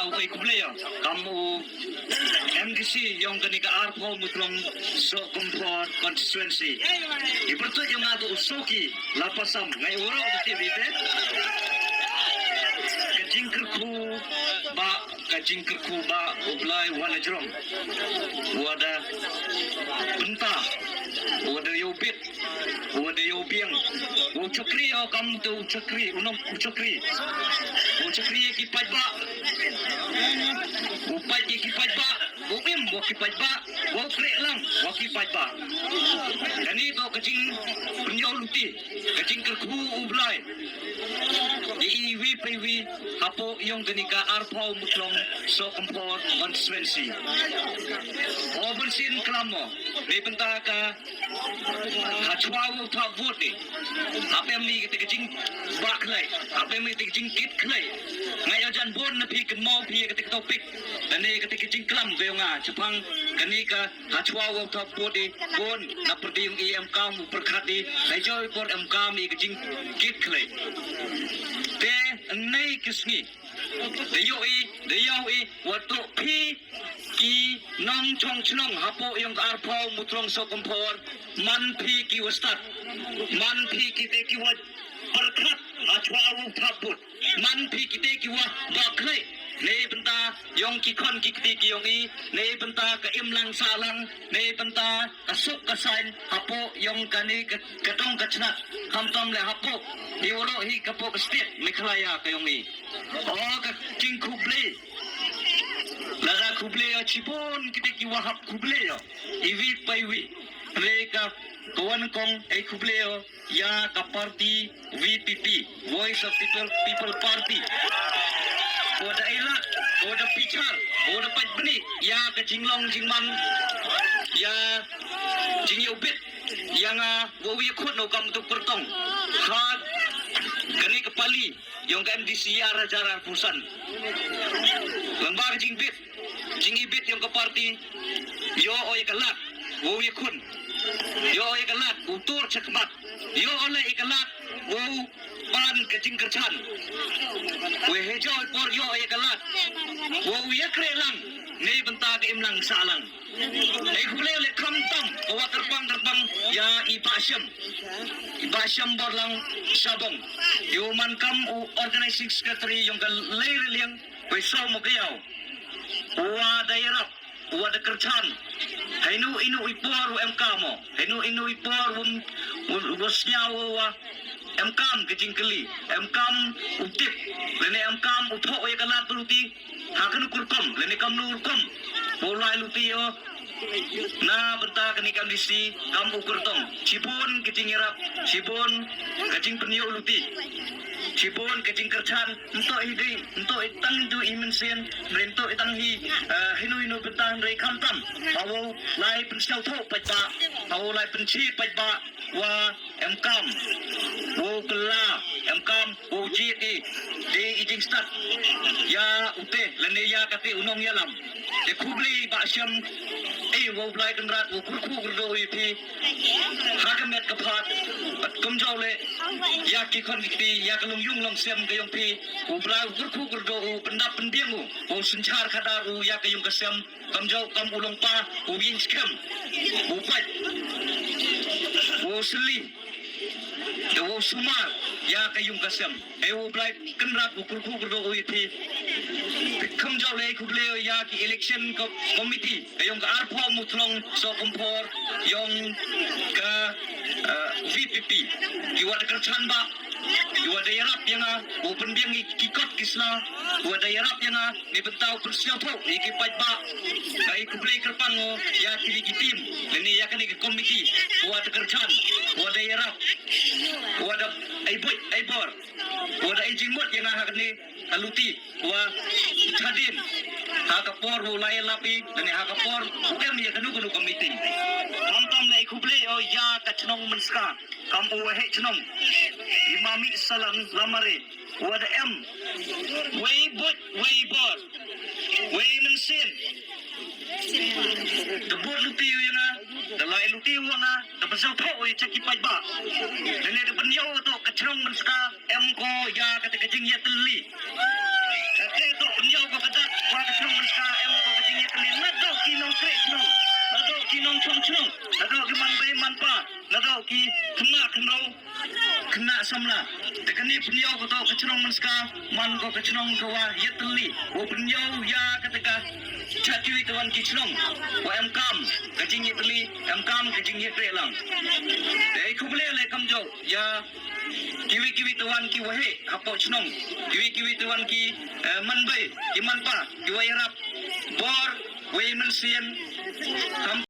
yaw ay kubleo kamu MDC yung kanika arpo mutlong so comfort constituency iberto yung ato usuki lapasam ngay uro di TV kajingkerku ba ublay wana jrom wada benta wada yobit wada yobiang uchakri o kam tu uchakri unong uchakri kipaj ba upaj kipaj ba ubim bo kipaj ba wokre lang wakipaj ba ganito kajing penyoluti kajingkerku ublay iiwi paiwi hapo yung ganika arpaw mutlong so kompor constituency obensin klamo bebenta ka hachwawo ta vote ape mi ke jing baklai ape mi ke jing kit klai ngai ajan bon na pi ke mo pi ke topik dan ne ke jing klam ke nga chapang ganika hachwawo ta vote bon na perdi yung EMK mu perkhati lai joy por MK mi ke jing kit klai te nai kisngi de yoi wato pi ki nong chong chnong hapo yung arpaw mutlong so kompor man pi ki wastat man pi ki te ki wat perkhat achwawu thaput man pi ki te ki wa baklai ne benta yong ki kon ki ti ki yong i ne benta ka imlang salang ne benta kasuk kasain hapo yong kani katong kachnat kamtom le hapo diwolo hi kapo state meklaya kayong i o ka king kuble lara kuble chipon kita ki wahap kuble iwi paiwi reka kawan kong ay kuble ya ka party VPP Voice of People Party oda ila oda pichal oda patbni ya ka jinglong jingman ya jingyobit yang wowi khut no kam tu pertong hat kani kepali yang MDC arah-arah pusan lembar jingbit jingibit yang ke parti yo oi kalat wowi khun yo oi kalat utur cekmat yo oleh ikalat wo ban ke jingkerchan we hejo por yo oi kalat wo ya krelang nei benta ke imlang salang nei khule le khamtam wa terbang ya ibasham borlang sabong yuman kam organizing secretary yung lair liang peso mo kayaw wa daerah wa dekerchan hainu inu ipor MK mo hainu inu ipor bosnya wa MKam kejingkeli MKam utip lene MKam utho ya kalat luti hakan kurkom lene kam lurkom bolai luti yo na benta kani kam disi kam ukurtong cipon kejingirap cipon kejing penyo luti cipon kejing kerchan untuk hidai untuk itang itu imensen untuk itang hi hinu benta rei kamtam hawo lai pensiau tho pajba hawo lai penci pajba wa MKam wo kela MKam wo JE de ijing start ya ute lene ya kate unong yalam de kubli ba syam wo blai kendrat wo kurku gerdo ipi hagamet kapat at kumjole ya ki kon ki ya kalung yung long sem gayong pi wo blai kurku gerdo pendap pendiengu wo sunchar kadaru ya kayung kasem kamjau kam ulong pa wo yin skem wo pat wo seli wo sumar ya kayung kasem wo blai kendrat wo kurku gerdo ipi kamjau le kuble ya ki election committee kayong ka arpo mutlong so kompor yung ka VPP iwa dekerchan ba iwa daerah yang open biang kikot kisla iwa daerah yang ni betau persiau tho ikipaj ba kai kuble kerpan mo ya ki tim ini ya kani committee iwa dekerchan iwa daerah iwa da aibor iwa da ijingmot yang hakni aluti wa hadin hakapor ulai lapi dan hakapor bukan dia kanu committee tam na ikuble o ya kachnong menska kam uwe chnong imami salang lamare wada m way bor way mensin the bor luti yana the lai luti wana the pasal tho oi chekipaj ba dan ne de penyo to kachnong menska m ko ya kata kajing ya teli kate to penyo ko kata chnong nado ki man bay man pa nado ki kena samla tekani pniau ko to kachnong manska man ko kachnong ko wa yetli wo pniau ya kataka chatui tawan ki chnong wa em kam kajing yetli em kam kajing yetre lang dei khubule le kamjo ya kiwi tawan ki wahe apo chnong kiwi tawan ki man bay ki man pa ki wa yarap bor we men sien